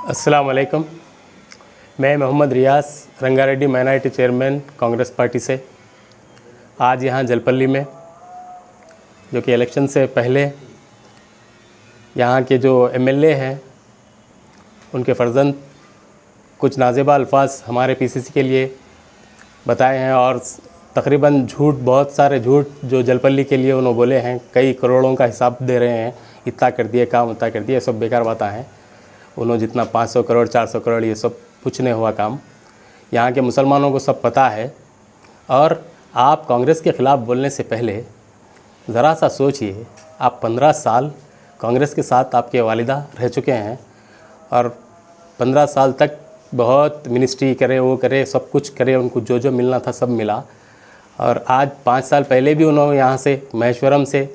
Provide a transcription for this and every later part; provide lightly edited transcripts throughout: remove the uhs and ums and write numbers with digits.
अस्सलाम वालेकुम। मैं Mohammed Riyaz Rangareddy minority chairman Congress party से आज यहाँ जलपल्ली में, जो कि इलेक्शन से पहले यहाँ के जो एमएलए हैं उनके फर्जंद कुछ नाजेबा अल्फाज हमारे पीसीसी के लिए बताए हैं और तकरीबन झूठ, बहुत सारे झूठ जो जलपल्ली के लिए उन्होंने बोले हैं। कई करोड़ों का हिसाब दे रहे हैं, इतना कर दिए काम, उतना कर दिया, सब बेकार बातें हैं। उन्होंने जितना 500 करोड़ 400 करोड़ ये सब कुछ नहीं हुआ काम। यहाँ के मुसलमानों को सब पता है। और आप कांग्रेस के ख़िलाफ़ बोलने से पहले ज़रा सा सोचिए, आप 15 साल कांग्रेस के साथ आपके वालिदा रह चुके हैं और 15 साल तक बहुत मिनिस्ट्री करे, वो करे, सब कुछ करे, उनको जो जो मिलना था सब मिला। और आज 5 साल पहले भी उन्होंने यहाँ से महेश्वरम से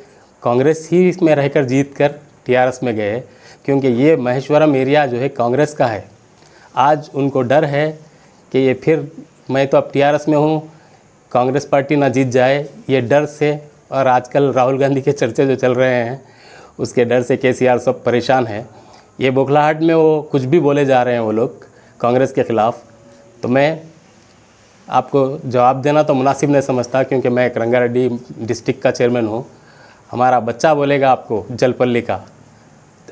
कांग्रेस ही में रहकर जीत कर टीआरएस में गए, क्योंकि ये महेश्वरम एरिया जो है कांग्रेस का है। आज उनको डर है कि ये फिर, मैं तो अब टीआरएस में हूँ, कांग्रेस पार्टी ना जीत जाए, ये डर से। और आजकल राहुल गांधी के चर्चे जो चल रहे हैं उसके डर से केसीआर सब परेशान है। ये बौखलाहट में वो कुछ भी बोले जा रहे हैं वो लोग कांग्रेस के ख़िलाफ़। तो मैं आपको जवाब देना तो मुनासिब नहीं समझता, क्योंकि मैं एक रंगारेड्डी डिस्ट्रिक्ट का चेयरमैन हूँ। हमारा बच्चा बोलेगा आपको जलपल्ली का,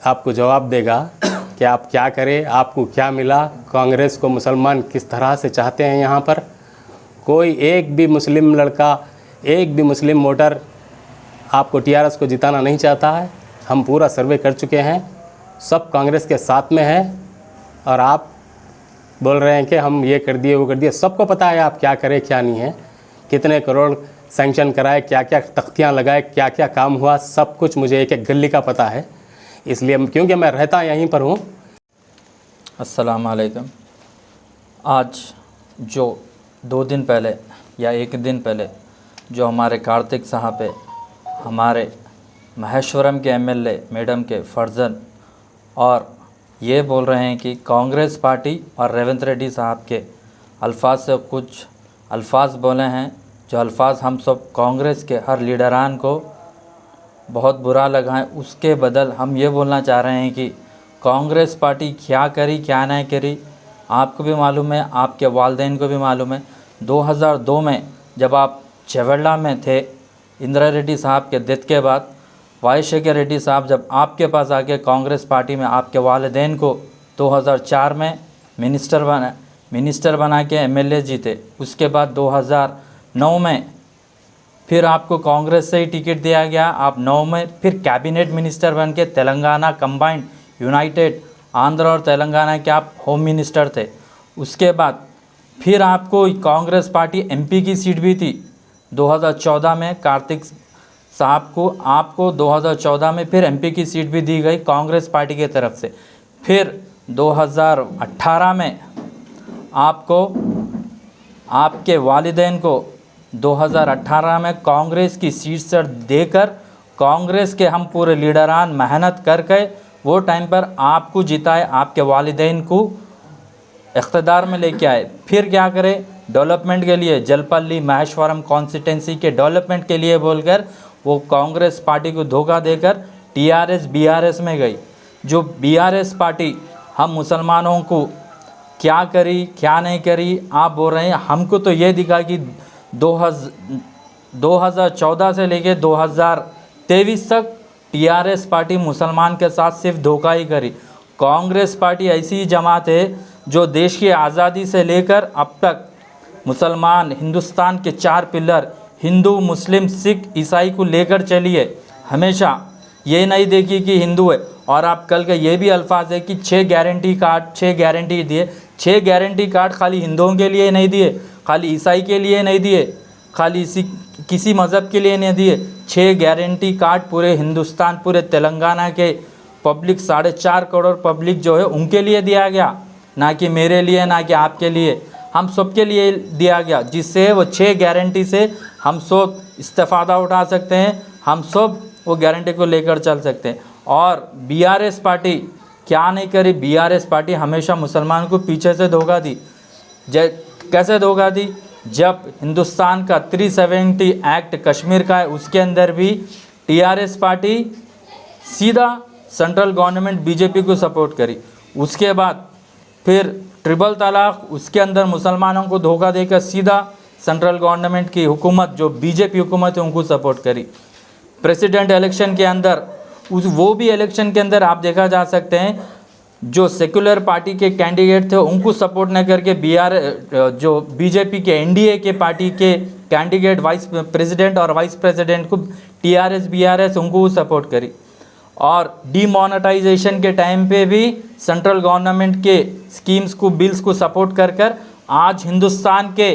आपको जवाब देगा कि आप क्या करें, आपको क्या मिला, कांग्रेस को मुसलमान किस तरह से चाहते हैं। यहाँ पर कोई एक भी मुस्लिम लड़का, एक भी मुस्लिम वोटर आपको टीआरएस को जिताना नहीं चाहता है। हम पूरा सर्वे कर चुके हैं, सब कांग्रेस के साथ में है। और आप बोल रहे हैं कि हम ये कर दिए, वो कर दिए। सबको पता है आप क्या करें, क्या नहीं है, कितने करोड़ सैंक्शन कराए, क्या क्या तख्तियाँ लगाए, क्या क्या काम हुआ, सब कुछ मुझे एक एक गली का पता है। इसलिए क्योंकि मैं रहता यहीं पर हूँ। अस्सलाम वालेकुम। आज जो 2 दिन पहले या 1 दिन पहले जो हमारे कार्तिक साहब पे हमारे महेश्वरम के एमएलए मैडम के फर्जंद और ये बोल रहे हैं कि कांग्रेस पार्टी और रेवंत रेड्डी साहब के अल्फाज से कुछ अल्फाज बोले हैं, जो अल्फाज हम सब कांग्रेस के हर लीडरान को बहुत बुरा लगा है। उसके बदल हम ये बोलना चाह रहे हैं कि कांग्रेस पार्टी क्या करी, क्या नहीं करी, आपको भी मालूम है, आपके वालिदैन को भी मालूम है। 2002 में जब आप चेवल्ला में थे, इंदिरा रेड्डी साहब के डेथ के बाद वाईशेखर रेड्डी साहब जब आपके पास आके कांग्रेस पार्टी में आपके वालिदैन को 2004 में मिनिस्टर बना के एमएलए जीते। उसके बाद 2009 में फिर आपको कांग्रेस से ही टिकट दिया गया। आप 9 में फिर कैबिनेट मिनिस्टर बन के तेलंगाना कंबाइंड यूनाइटेड आंध्र और तेलंगाना के आप होम मिनिस्टर थे। उसके बाद फिर आपको कांग्रेस पार्टी एमपी की सीट भी थी 2014 में। कार्तिक साहब को आपको 2014 में फिर एमपी की सीट भी दी गई कांग्रेस पार्टी की तरफ से। फिर 2018 में आपको, आपके वालिदैन को 2018 में कांग्रेस की सीट से देकर कांग्रेस के हम पूरे लीडरान मेहनत करके वो टाइम पर आपको जिताए, आपके वालिदैन को इख्तिदार में लेके आए। फिर क्या करे, डेवलपमेंट के लिए जलपल्ली महेश्वरम कॉन्स्टिटेंसी के डेवलपमेंट के लिए बोलकर वो कांग्रेस पार्टी को धोखा देकर टीआरएस बीआरएस में गई। जो बीआरएस पार्टी हम मुसलमानों को क्या करी, क्या नहीं करी, आप बोल रहे हैं। हमको तो ये दिखा कि 2014 से लेके 2023 तक टीआरएस पार्टी मुसलमान के साथ सिर्फ धोखा ही करी। कांग्रेस पार्टी ऐसी ही जमात है जो देश की आज़ादी से लेकर अब तक मुसलमान, हिंदुस्तान के 4 पिलर हिंदू, मुस्लिम, सिख, ईसाई को लेकर चली है। हमेशा ये नहीं देखी कि हिंदू है। और आप कल के ये भी अल्फाज है कि 6 गारंटी कार्ड, 6 गारंटी दिए। 6 गारंटी कार्ड खाली हिंदुओं के लिए नहीं दिए, खाली ईसाई के लिए नहीं दिए, खाली किसी मज़हब के लिए नहीं दिए। 6 गारंटी कार्ड पूरे हिंदुस्तान, पूरे तेलंगाना के पब्लिक, 4.5 करोड़ पब्लिक जो है उनके लिए दिया गया, ना कि मेरे लिए, ना कि आपके लिए, हम सबके लिए दिया गया। जिससे वो 6 गारंटी से हम सब इस्तेफ़ादा उठा सकते हैं, हम सब वो गारंटी को लेकर चल सकते हैं। और बीआरएस पार्टी क्या नहीं करी, बीआरएस पार्टी हमेशा मुसलमान को पीछे से धोखा दी। कैसे धोखा दी, जब हिंदुस्तान का 370 एक्ट कश्मीर का है, उसके अंदर भी टीआरएस पार्टी सीधा सेंट्रल गवर्नमेंट बीजेपी को सपोर्ट करी। उसके बाद फिर ट्रिपल तलाक, उसके अंदर मुसलमानों को धोखा देकर सीधा सेंट्रल गवर्नमेंट की हुकूमत जो बीजेपी हुकूमत है उनको सपोर्ट करी। प्रेसिडेंट इलेक्शन के अंदर वो भी इलेक्शन के अंदर आप देखा जा सकते हैं जो सेकुलर पार्टी के कैंडिडेट थे उनको सपोर्ट न करके जो बीजेपी के एनडीए के पार्टी के कैंडिडेट वाइस प्रेसिडेंट और वाइस प्रेसिडेंट को टीआरएस बीआरएस उनको सपोर्ट करी। और डीमोनेटाइजेशन के टाइम पे भी सेंट्रल गवर्नमेंट के स्कीम्स को बिल्स को सपोर्ट कर आज हिंदुस्तान के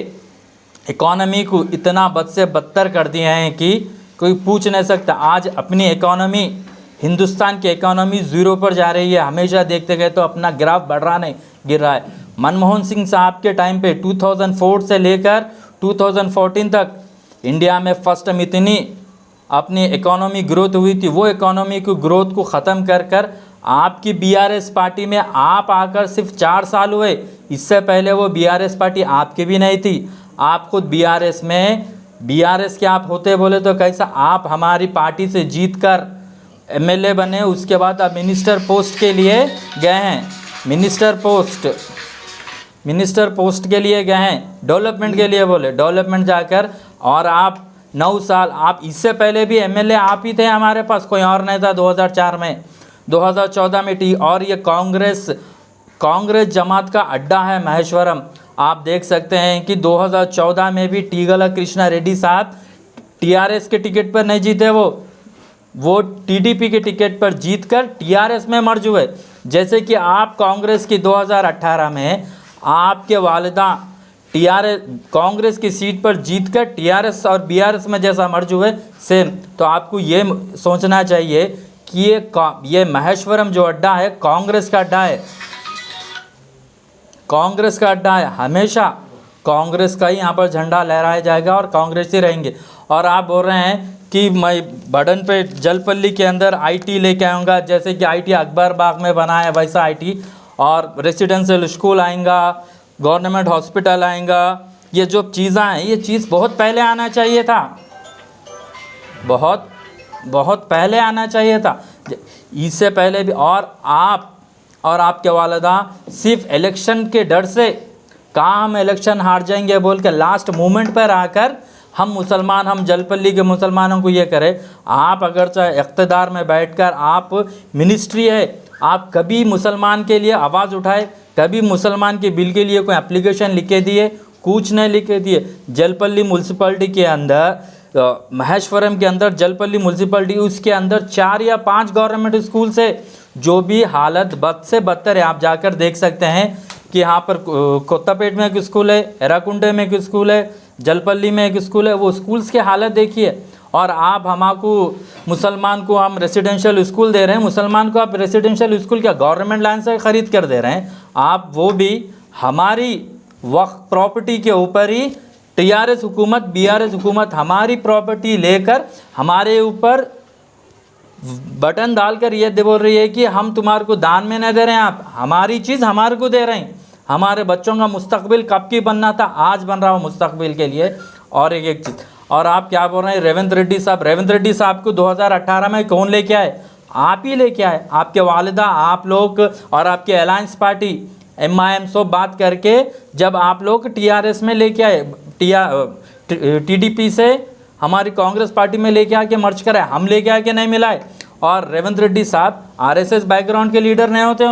इकोनॉमी को इतना बद से बदतर कर दिए हैं कि कोई पूछ नहीं सकता। आज अपनी इकोनॉमी, हिंदुस्तान की इकोनॉमी ज़ीरो पर जा रही है। हमेशा देखते गए तो अपना ग्राफ बढ़ रहा नहीं, गिर रहा है। मनमोहन सिंह साहब के टाइम पे 2004 से लेकर 2014 तक इंडिया में फर्स्ट टाइम इतनी अपनी इकोनॉमी ग्रोथ हुई थी। वो इकोनॉमी की ग्रोथ को ख़त्म कर आपकी बीआरएस पार्टी में आप आकर सिर्फ 4 साल हुए। इससे पहले वो बीआरएस पार्टी आपकी भी नहीं थी। आप खुद बीआरएस के आप होते बोले तो कैसा, आप हमारी पार्टी से जीत कर एमएलए बने, उसके बाद आप मिनिस्टर पोस्ट के लिए गए हैं। मिनिस्टर पोस्ट के लिए गए हैं, डेवलपमेंट के लिए बोले, डेवलपमेंट जाकर। और आप 9 साल, आप इससे पहले भी एमएलए आप ही थे हमारे पास, कोई और नहीं था। 2004 में, 2014 में और ये कांग्रेस जमात का अड्डा है महेश्वरम। आप देख सकते हैं कि 2014 में भी टीगला कृष्णा रेड्डी साहब टीआरएस के टिकट पर नहीं जीते, वो टीडीपी के टिकट पर जीतकर टीआरएस में मर्ज हुए। जैसे कि आप कांग्रेस की 2018 में आपके वालिदा टीआरएस कांग्रेस की सीट पर जीतकर टीआरएस और बीआरएस में जैसा मर्ज हुए, सेम। तो आपको ये सोचना चाहिए कि ये महेश्वरम जो अड्डा है कांग्रेस का अड्डा है, कांग्रेस का अड्डा है। हमेशा कांग्रेस का ही यहाँ पर झंडा लहराया जाएगा और कांग्रेस ही रहेंगे। और आप बोल रहे हैं कि मैं बटन पे जलपल्ली के अंदर आईटी लेके आऊँगा, जैसे कि आईटी अकबर बाग में बना है वैसा आईटी, और रेसिडेंशियल स्कूल आएगा, गवर्नमेंट हॉस्पिटल आएगा। ये जो चीज़ें हैं, ये चीज़ बहुत पहले आना चाहिए था, बहुत पहले आना चाहिए था, इससे पहले भी। और आपके वालिदा सिर्फ इलेक्शन के डर से कहाँ हम इलेक्शन हार जाएंगे बोल के लास्ट मोमेंट पर आकर हम जलपल्ली के मुसलमानों को ये करें। आप अगर चाहे इक़्तिदार में बैठकर आप मिनिस्ट्री है, आप कभी मुसलमान के लिए आवाज़ उठाए, कभी मुसलमान के बिल के लिए कोई एप्लीकेशन लिख के दिए? कुछ नहीं लिख के दिए। जलपल्ली म्यूनसिपलिटी के अंदर, महेश्वरम के अंदर जलपल्ली म्यूनसिपलिटी, उसके अंदर 4 या 5 गवर्नमेंट स्कूल से जो भी हालत बद से बदतर है। आप जाकर देख सकते हैं कि यहाँ पर कोत्तापेट में एक स्कूल है, एराकुंडे में एक स्कूल है, जलपल्ली में एक स्कूल है। वो स्कूल्स की हालत देखिए। और आप मुसलमान को हम रेसिडेंशियल स्कूल दे रहे हैं, मुसलमान को आप रेसिडेंशियल स्कूल क्या गवर्नमेंट लैंड से ख़रीद कर दे रहे हैं आप, वो भी हमारी वक्फ प्रॉपर्टी के ऊपर ही। टीआरएस हुकूमत, बीआरएस हुकूमत हमारी प्रॉपर्टी लेकर हमारे ऊपर बटन डालकर ये बोल रही है कि हम तुम्हारे को दान में नहीं दे रहे हैं, आप हमारी चीज़ हमारे को दे रहे हैं। हमारे बच्चों का मुस्तकबिल कब की बनना था, आज बन रहा हो मुस्तकबिल के लिए। और एक चीज़, और आप क्या बोल रहे हैं रेवंत रेड्डी साहब को 2018 में कौन लेके आए? आप ही लेके आए। आपके वालिदा, आप लोग और आपके अलायंस पार्टी MIM सब बात करके जब आप लोग टीआरएस में लेके आए, टीडीपी से हमारी कांग्रेस पार्टी में लेके आके मर्ज कराए, हम लेके आके नहीं मिलाए। और रेवंत रेड्डी साहब आरएसएस बैकग्राउंड के लीडर नहीं होते,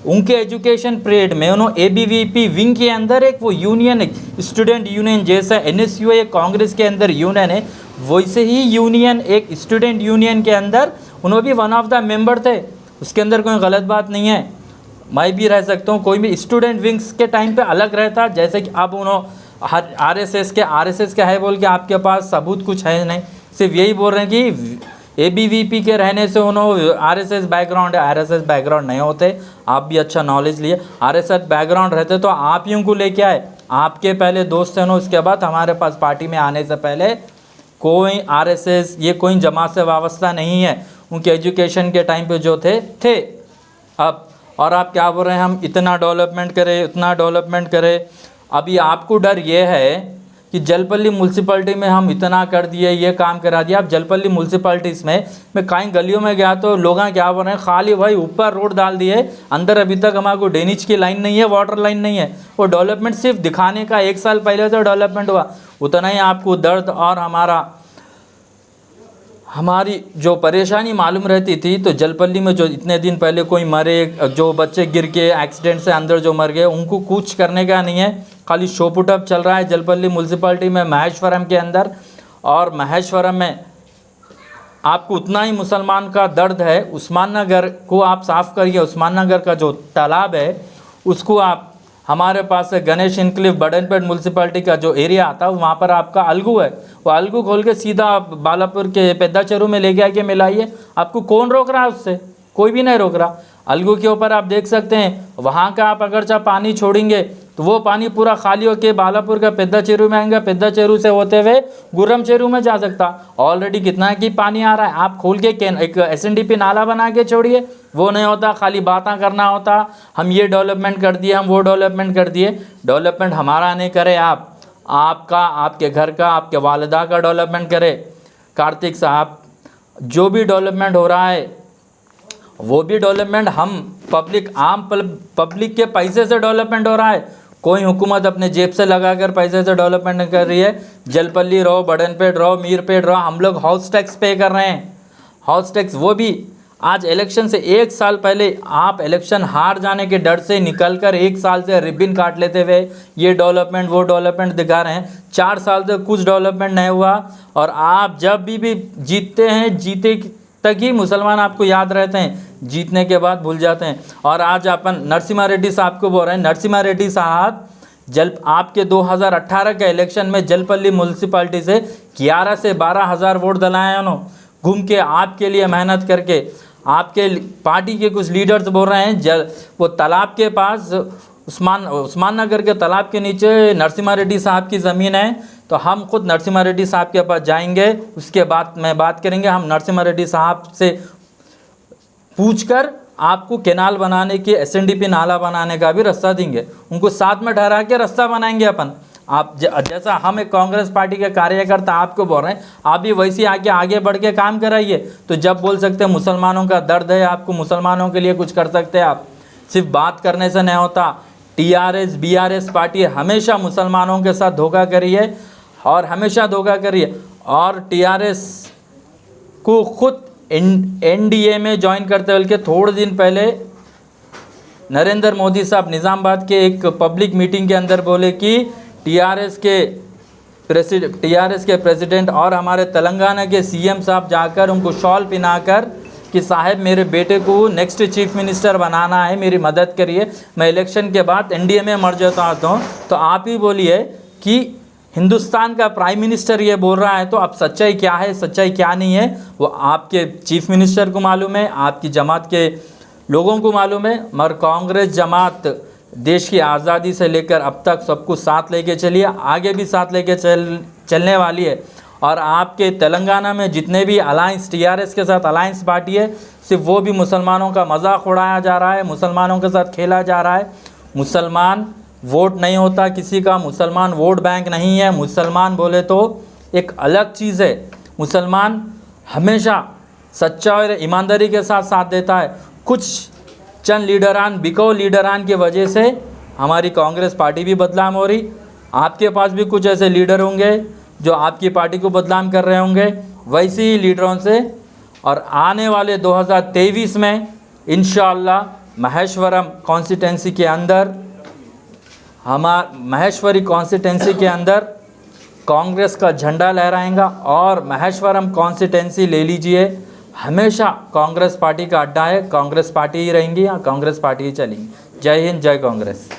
उनके एजुकेशन पीरियड में उन्होंने ABVP विंग के अंदर एक वो यूनियन, एक स्टूडेंट यूनियन, जैसा NSU एक कांग्रेस के अंदर यूनियन है, वैसे ही यूनियन एक स्टूडेंट यूनियन के अंदर उन्होंने भी वन ऑफ द मेंबर थे। उसके अंदर कोई गलत बात नहीं है, मैं भी रह सकता हूँ। कोई भी स्टूडेंट विंग्स के टाइम पे अलग रहता, जैसे कि अब उन्होंने RSS के है बोल के आपके पास सबूत कुछ है नहीं, सिर्फ यही बोल रहे हैं कि ABVP के रहने से उन्होंने RSS बैकग्राउंड है। RSS बैकग्राउंड नहीं होते, आप भी अच्छा नॉलेज लिए। RSS बैकग्राउंड रहते तो आप ही उनको लेके आए, आपके पहले दोस्त हैं। उसके बाद हमारे पास पार्टी में आने से पहले कोई RSS ये कोई जमात से वाबस्ता नहीं है, उनके एजुकेशन के टाइम पे जो थे। अब और आप क्या बोल रहे हैं हम इतना डेवलपमेंट करें, उतना डेवलपमेंट करें। अभी आपको डर ये है कि जलपल्ली म्यूनसिपैलिटी में हम इतना कर दिए, ये काम करा दिया। अब जलपल्ली म्यूनसिपैलिटीज़ में मैं कहीं गलियों में गया तो लोग क्या बोल रहे हैं, खाली भाई ऊपर रोड डाल दिए, अंदर अभी तक हमारे को ड्रेनेज की लाइन नहीं है, वाटर लाइन नहीं है। वो डेवलपमेंट सिर्फ दिखाने का, 1 साल पहले तो डेवलपमेंट हुआ, उतना ही आपको दर्द और हमारी जो परेशानी मालूम रहती थी। तो जलपल्ली में जो इतने दिन पहले कोई मरे, जो बच्चे गिर के एक्सीडेंट से अंदर जो मर गए, उनको कुछ करने का नहीं है, खाली शो पुटअप चल रहा है जलपल्ली म्यूनसिपैलिटी में, महेश्वरम के अंदर। और महेश्वरम में आपको उतना ही मुसलमान का दर्द है। उस्मान नगर को आप साफ़ करिए, उस्मान नगर का जो तालाब है उसको आप, हमारे पास है गणेश इनक्लेव बडनपेट म्यूनसिपैलिटी का जो एरिया आता है, वहाँ पर आपका अलगू है, वो अलगू खोल के सीधा आप बालापुर के पेद्दा चेरू में ले आके मिलाइए। आपको कौन रोक रहा है उससे? कोई भी नहीं रोक रहा। अलगू के ऊपर आप देख सकते हैं, वहाँ का आप अगर चाहे पानी छोड़ेंगे तो वो पानी पूरा खाली होकर बालापुर का पेद्दा चेरू में आएंगे, पेद्दा चेरू से होते हुए गुर्रम चेरू में जा सकता। ऑलरेडी कितना की पानी आ रहा है, आप खोल के एक SNDP नाला बना के छोड़िए, वो नहीं होता, खाली बातें करना होता, हम ये डेवलपमेंट कर दिए, हम वो डेवलपमेंट कर दिए। डेवलपमेंट हमारा नहीं करे आप, आपका, आपके घर का, आपके वालिदा का डेवलपमेंट करे। कार्तिक साहब, जो भी डेवलपमेंट हो रहा है वो भी डेवलपमेंट हम पब्लिक के पैसे से डेवलपमेंट हो रहा है। कोई हुकूमत अपने जेब से लगाकर पैसे से डेवलपमेंट नहीं कर रही है। जलपल्ली रहो, बडनपेट रहो, मीरपेट रहो, हम लोग हाउस टैक्स पे कर रहे हैं। हाउस टैक्स वो भी आज इलेक्शन से 1 साल पहले आप इलेक्शन हार जाने के डर से निकलकर 1 साल से रिबन काट लेते हुए ये डेवलपमेंट वो डेवलपमेंट दिखा रहे हैं। 4 साल से कुछ डेवलपमेंट नहीं हुआ। और आप जब भी जीतते हैं, जीते तक ही मुसलमान आपको याद रहते हैं, जीतने के बाद भूल जाते हैं। और आज अपन नरसिम्हा रेड्डी साहब को बोल रहे हैं, नरसिम्हा रेड्डी साहब आपके 2018 के इलेक्शन में जलपल्ली म्यूनसिपैलिटी से 11 से 12 हज़ार वोट दिलाए उन्होंने, घूम के आपके लिए मेहनत करके। आपके पार्टी के कुछ लीडर्स बोल रहे हैं वो तालाब के पास, उस्मान नगर के तालाब के नीचे नरसिम्हा रेड्डी साहब की ज़मीन है। तो हम खुद नरसिम्हा रेड्डी साहब के पास जाएंगे, उसके बाद में बात करेंगे। हम नरसिम्हा रेड्डी साहब से पूछकर आपको कैनाल बनाने के, SNDP नाला बनाने का भी रास्ता देंगे, उनको साथ में ठहरा के रास्ता बनाएंगे अपन। आप जैसा हम एक कांग्रेस पार्टी के कार्यकर्ता आपको बोल रहे हैं, आप भी वैसे आगे बढ़ के काम कराइए। तो जब बोल सकते हैं मुसलमानों का दर्द है, आपको मुसलमानों के लिए कुछ कर सकते हैं आप, सिर्फ बात करने से नहीं होता। TRS BRS पार्टी हमेशा मुसलमानों के साथ धोखा करी है और हमेशा धोखा करी है। और TRS को खुद NDA में ज्वाइन करते हुए थोड़े दिन पहले नरेंद्र मोदी साहब निज़ामाबाद के एक पब्लिक मीटिंग के अंदर बोले कि TRS के प्रेसिडेंट और हमारे तेलंगाना के CM साहब जाकर उनको शॉल पहनाकर कि साहब मेरे बेटे को नेक्स्ट चीफ मिनिस्टर बनाना है, मेरी मदद करिए, मैं इलेक्शन के बाद NDA में मर जाता हूँ। तो आप ही बोलिए कि हिंदुस्तान का प्राइम मिनिस्टर ये बोल रहा है, तो अब सच्चाई क्या है, सच्चाई क्या नहीं है, वो आपके चीफ मिनिस्टर को मालूम है, आपकी जमात के लोगों को मालूम है। मगर कांग्रेस जमात देश की आज़ादी से लेकर अब तक सबको साथ लेके चलिए, आगे भी साथ लेके चलने वाली है। और आपके तेलंगाना में जितने भी अलायंस TRS के साथ अलायंस पार्टी है, सिर्फ वो भी मुसलमानों का मजाक उड़ाया जा रहा है, मुसलमानों के साथ खेला जा रहा है। मुसलमान वोट नहीं होता किसी का, मुसलमान वोट बैंक नहीं है। मुसलमान बोले तो एक अलग चीज़ है। मुसलमान हमेशा सच्चा और ईमानदारी के साथ साथ देता है। कुछ चंद लीडरान, बिकाऊ लीडरान की वजह से हमारी कांग्रेस पार्टी भी बदनाम हो रही। आपके पास भी कुछ ऐसे लीडर होंगे जो आपकी पार्टी को बदनाम कर रहे होंगे, वैसे ही लीडरों से। और आने वाले 2023 में इंशाअल्लाह महेश्वरम कॉन्स्टिटेंसी के अंदर, महेश्वरी कॉन्स्टिटेंसी के अंदर कांग्रेस का झंडा लहराएगा। और महेश्वरम कॉन्स्टिटेंसी ले लीजिए, हमेशा कांग्रेस पार्टी का अड्डा है, कांग्रेस पार्टी ही रहेंगी, या कांग्रेस पार्टी ही चलेंगी। जय हिंद, जय कांग्रेस।